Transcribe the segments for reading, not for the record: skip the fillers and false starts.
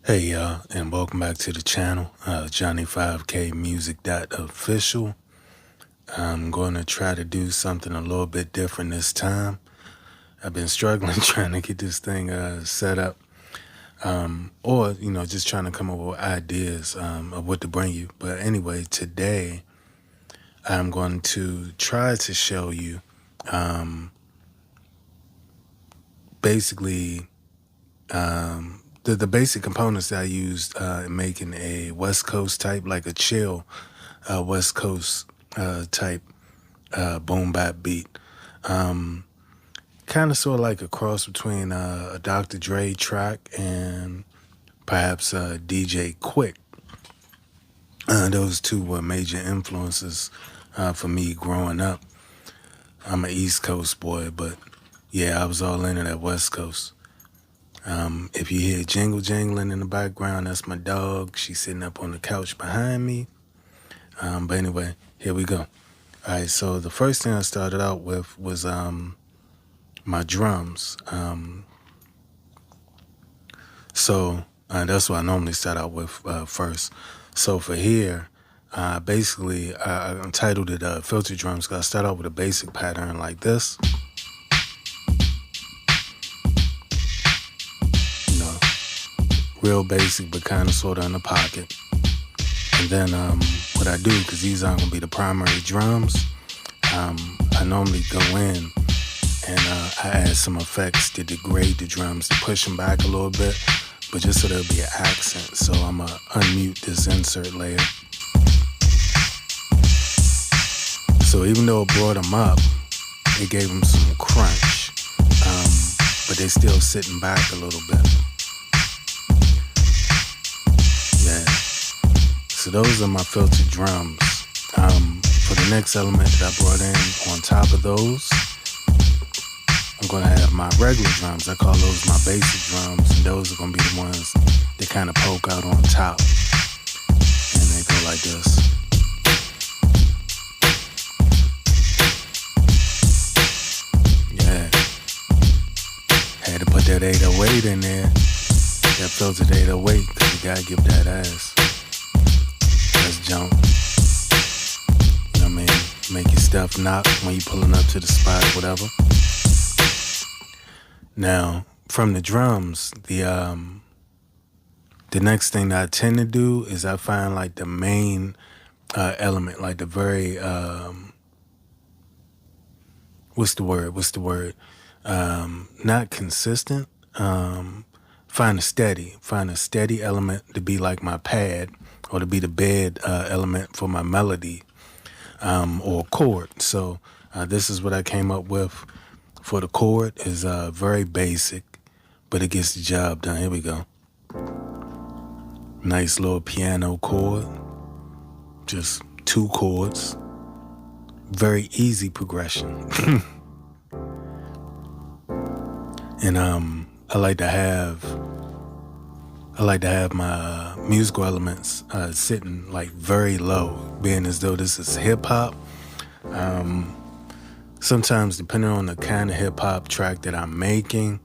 Hey y'all, and welcome back to the channel, Johnny5KMusic.official. I'm going to try to do something a little bit different this time. I've been struggling trying to get this thing set up, or just trying to come up with ideas of what to bring you. But anyway, today I'm going to try to show you basically the basic components that I used in making a West Coast type, like a chill West Coast type boom bap beat. Kind of sort of like a cross between a Dr. Dre track and perhaps DJ Quick. Those two were major influences for me growing up. I'm an East Coast boy, but yeah, I was all into that West Coast. If you hear jingle jangling in the background, that's my dog. She's sitting up on the couch behind me. But anyway, here we go. All right, so the first thing I started out with was my drums. So that's what I normally start out with first. So for here, basically, I entitled it Filter Drums because I start out with a basic pattern like this. Real basic, but kind of sort of in the pocket. And then what I do, because these aren't going to be the primary drums, I normally go in and I add some effects to degrade the drums, to push them back a little bit, but just so there'll be an accent. So I'm going to unmute this insert layer. So even though it brought them up, it gave them some crunch, but they still sitting back a little bit. So those are my filtered drums. For the next element that I brought in on top of those, I'm going to have my regular drums. I call those my basic drums, and those are going to be the ones that kind of poke out on top. And they go like this. Yeah. Had to put that 808 in there. That filtered 808, because you got to give that ass. Let's jump. You know what I mean? Make your stuff knock when you're pulling up to the spot or whatever. Now, from the drums, the next thing that I tend to do is I find like the main element, like the very what's the word? Not consistent. Find a steady element to be like my pad, or to be the bed element for my melody or chord. So this is what I came up with for the chord. Is very basic, but it gets the job done. Here we go. Nice little piano chord. Just 2 chords. Very easy progression. And I like to have my musical elements sitting like very low, being as though this is hip hop. Sometimes, depending on the kind of hip hop track that I'm making,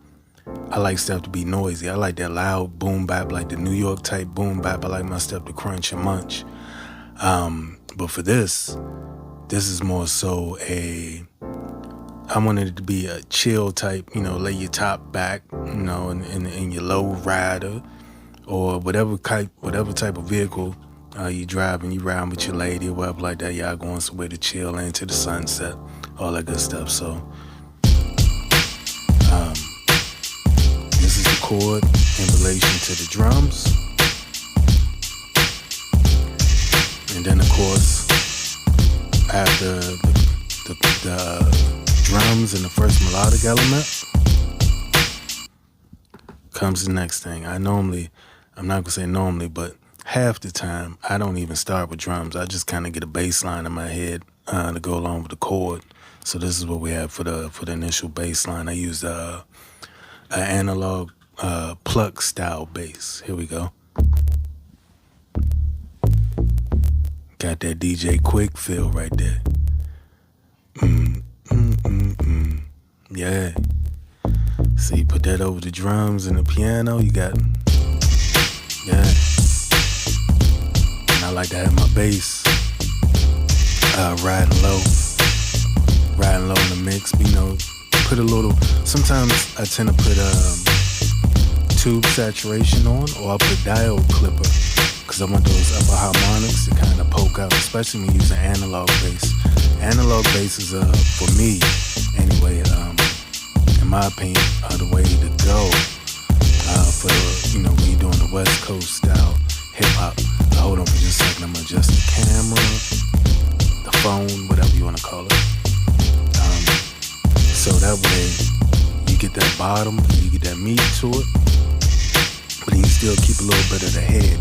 I like stuff to be noisy. I like that loud boom bap, like the New York type boom bap. I like my stuff to crunch and munch. But for this is more so I wanted it to be a chill type, lay your top back, in your low rider, or whatever type of vehicle you drive and you ride with your lady or whatever like that. Y'all going somewhere to chill into the sunset, all that good stuff. So this is the chord in relation to the drums. And then of course, after the drums and the first melodic element, comes the next thing. I'm not gonna say normally, but half the time I don't even start with drums. I just kind of get a bass line in my head to go along with the chord. So this is what we have for the initial bass line. I used an analog pluck style bass. Here we go. Got that DJ Quick feel right there. Yeah. So you put that over the drums and the piano, you got Yeah. And I like to have my bass riding low in the mix. You know, put a little. Sometimes I tend to put tube saturation on, or I put diode clipper, because I want those upper harmonics to kind of poke out, especially when using analog bass. Analog bass is for me anyway. In my opinion, the way to go for when you're doing the West Coast style hip hop. Hold on for just a second. I'm gonna adjust the camera, the phone, whatever you want to call it. So that way you get that bottom, you get that meat to it, but then you still keep a little bit of the head.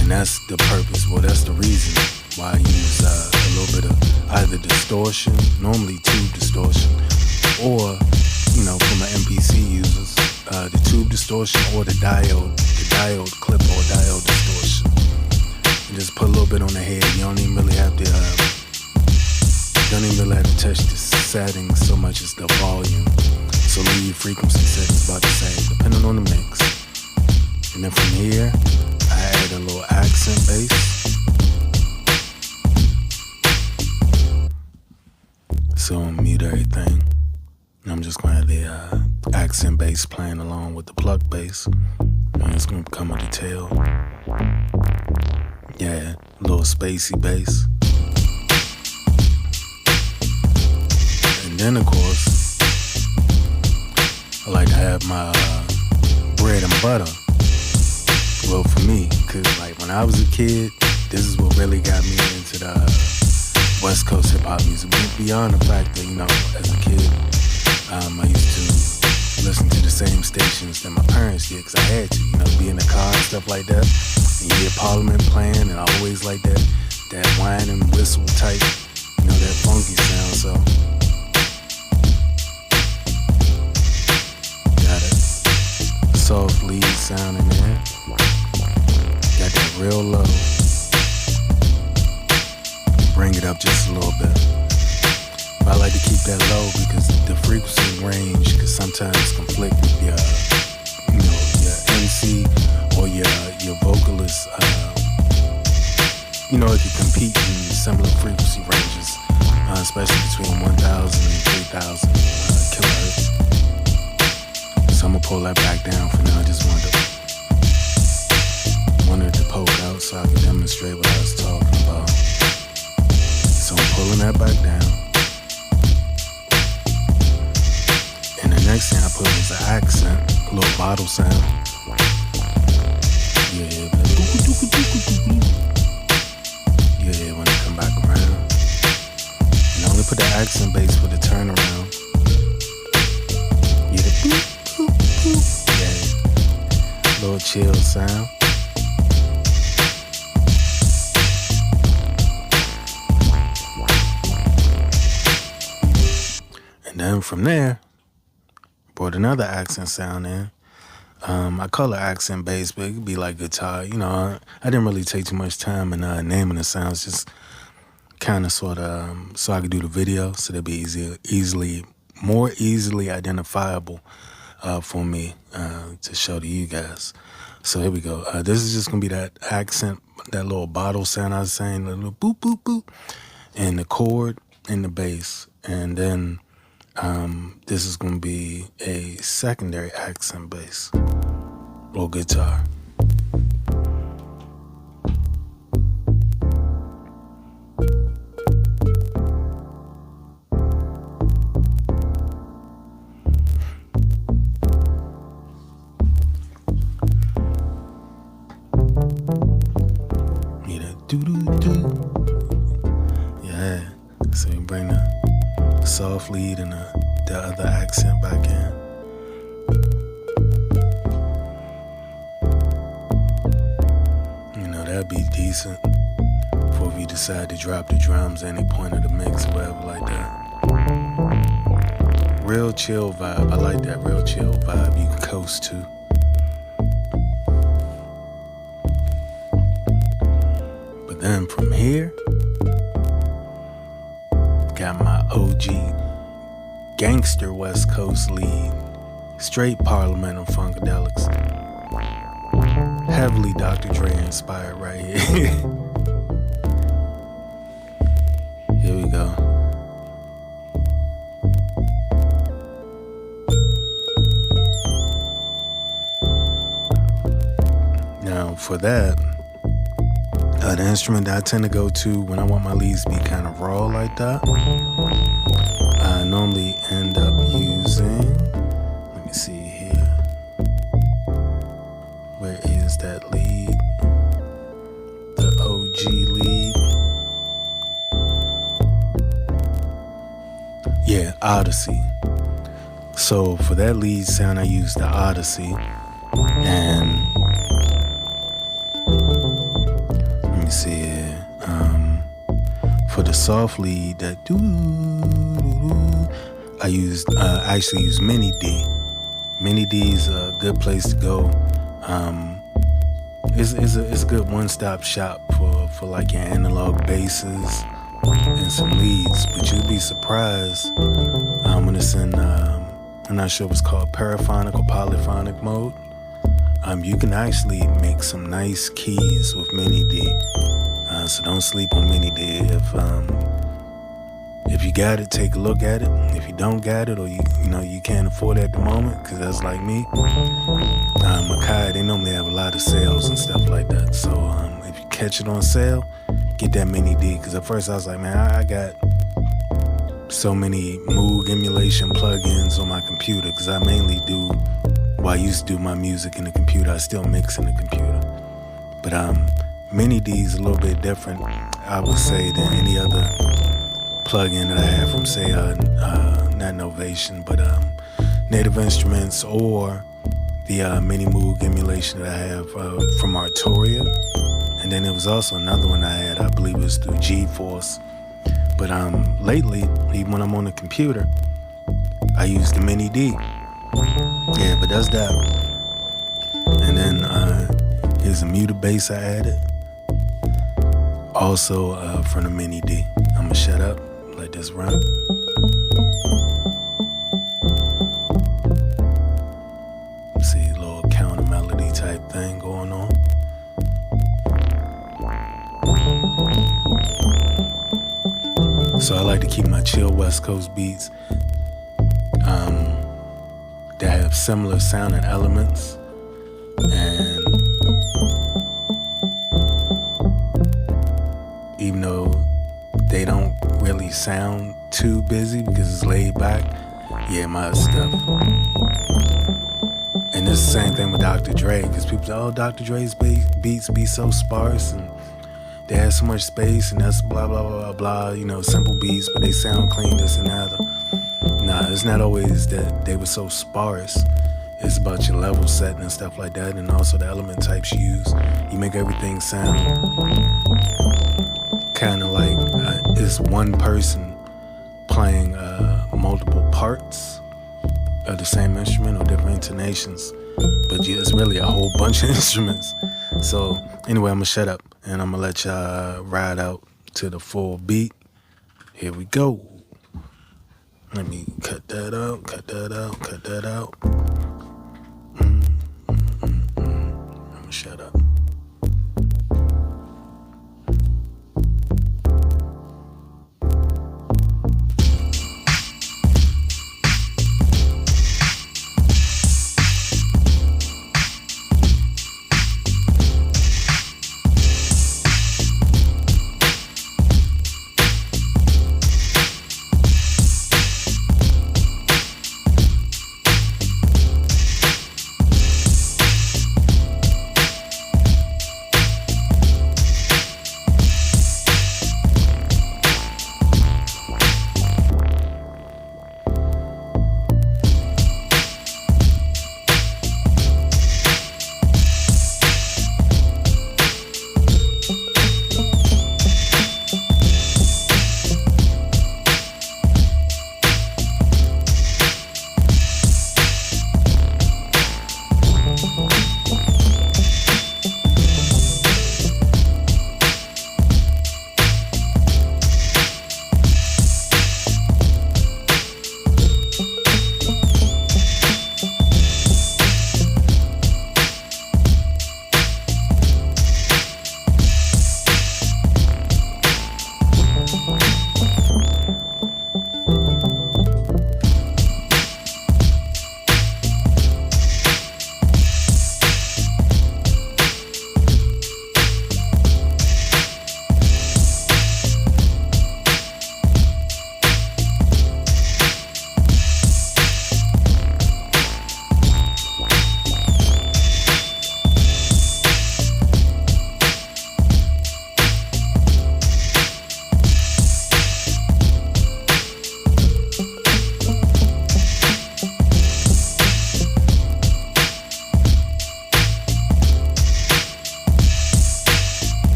And that's the purpose. Well, that's the reason why I use a little bit of either distortion, normally tube distortion, or for my MPC users, the tube distortion or the diode clip or diode distortion. You just put a little bit on the head. You don't even really have to touch the settings so much as the volume. So leave frequency settings about the same, depending on the mix. And then from here, I add a little accent bass. So I'll mute everything. And I'm just going to have the accent bass playing along with the pluck bass. And it's going to become a detail. Yeah, a little spacey bass. And then, of course, I like to have my bread and butter. Well, for me, because when I was a kid, this is what really got me into the West Coast hip-hop music. Beyond the fact that, as a kid, I used to listen to the same stations that my parents did, because I had to, be in the car and stuff like that. And you hear Parliament playing, and I always like that whine and whistle type, that funky sound. So got a soft lead sound in there. Got that real low. Bring it up just a little bit. But I like to keep that low because the frequency range can sometimes conflict with your MC or your vocalist. It can compete in similar frequency ranges, especially between 1,000 and 3,000 kilohertz. So I'm gonna pull that back down for now. I just wanted to poke out so I can demonstrate what I was talking about. So I'm pulling that back down. And the next thing I put was an accent, a little bottle sound. Yeah, when I come back around. And I only put the accent bass for the turnaround. Yeah, the boop, boop, boop. Yeah, little chill sound. And then from there, brought another accent sound in. I call it accent bass, but it could be like guitar. I didn't really take too much time in naming the sounds, just kind of sort of so I could do the video, so they'd be more easily identifiable for me to show to you guys. So here we go. This is just gonna be that accent, that little bottle sound I was saying, the little boop boop boop, and the chord and the bass, and then this is gonna be a secondary accent bass or guitar. Yeah, so you bring the soft lead and the other accent back in. That'd be decent for if you decide to drop the drums at any point of the mix, whatever like that. Real chill vibe. I like that real chill vibe you can coast to. But then from here, got my OG gangster West Coast lead. Straight Parliament and Funkadelics. heavily Dr. Dre inspired right here. Here we go. Now for that, the instrument that I tend to go to when I want my leads to be kind of raw like that, I normally end up using, let me see here, where is that lead? The OG lead. Yeah, Odyssey. So for that lead sound, I use the Odyssey, and let me see here. For the soft lead, that I actually use Mini D. Mini D is a good place to go. It's a good one-stop shop for like your analog basses and some leads. But you'd be surprised when it's in I'm not sure if it's called paraphonic or polyphonic mode. You can actually make some nice keys with Mini D. So don't sleep on Mini D. If you got it, take a look at it. If you don't got it, or you can't afford it at the moment, because that's like me, Makai, they normally have a lot of sales and stuff like that. So if you catch it on sale, get that Mini D. Because at first I was like, man, I got so many Moog emulation plugins on my computer, because I mainly I used to do my music in the computer. I still mix in the computer. But Mini D is a little bit different, I would say, than any other plugin that I have from, say, not Novation, but Native Instruments, or the Mini Moog emulation that I have from Arturia. And then there was also another one I had, I believe it was through GeForce. But lately, even when I'm on the computer, I use the Mini D. Yeah, but that's that. And then here's a muted bass I added. Also from the Mini D. I'm gonna shut up, let this run. See, a little counter melody type thing going on. So I like to keep my chill West Coast beats that have similar sounding elements, and even though they don't really sound too busy because it's laid back, yeah, my stuff. And it's the same thing with Dr. Dre, because people say, oh, Dr. Dre's beats be so sparse and they have so much space and that's blah, blah, blah, blah, blah, simple beats, but they sound clean, this and that. Nah, it's not always that they were so sparse. It's about your level setting and stuff like that, and also the element types you use. You make everything sound kind of like it's one person playing multiple parts of the same instrument or different intonations, but it's really a whole bunch of instruments. So anyway, I'm gonna shut up and I'm gonna let y'all ride out to the full beat. Here we go. Let me cut that out, cut that out, cut that out. I'm gonna shut up.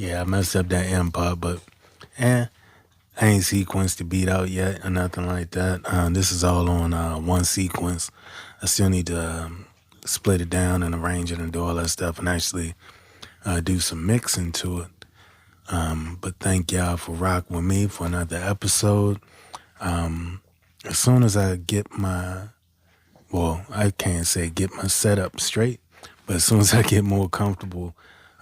Yeah, I messed up that end part, but I ain't sequenced the beat out yet or nothing like that. This is all on one sequence. I still need to split it down and arrange it and do all that stuff and actually do some mixing to it. But thank y'all for rocking with me for another episode. As soon as I get I can't say get my setup straight, but as soon as I get more comfortable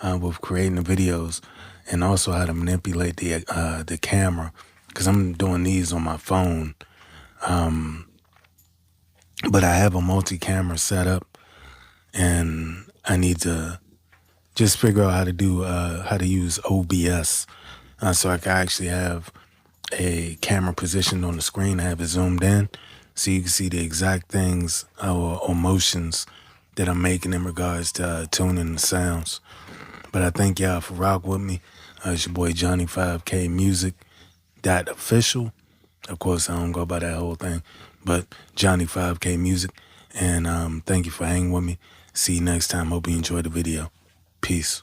with creating the videos and also how to manipulate the camera, because I'm doing these on my phone, but I have a multi-camera setup, and I need to just figure out how to use OBS, so I can actually have a camera positioned on the screen. I have it zoomed in, so you can see the exact things or motions that I'm making in regards to tuning the sounds. But I thank y'all for rock with me. It's your boy Johnny 5K Music .official. Of course, I don't go by that whole thing, but Johnny 5K Music. And thank you for hanging with me. See you next time. Hope you enjoyed the video. Peace.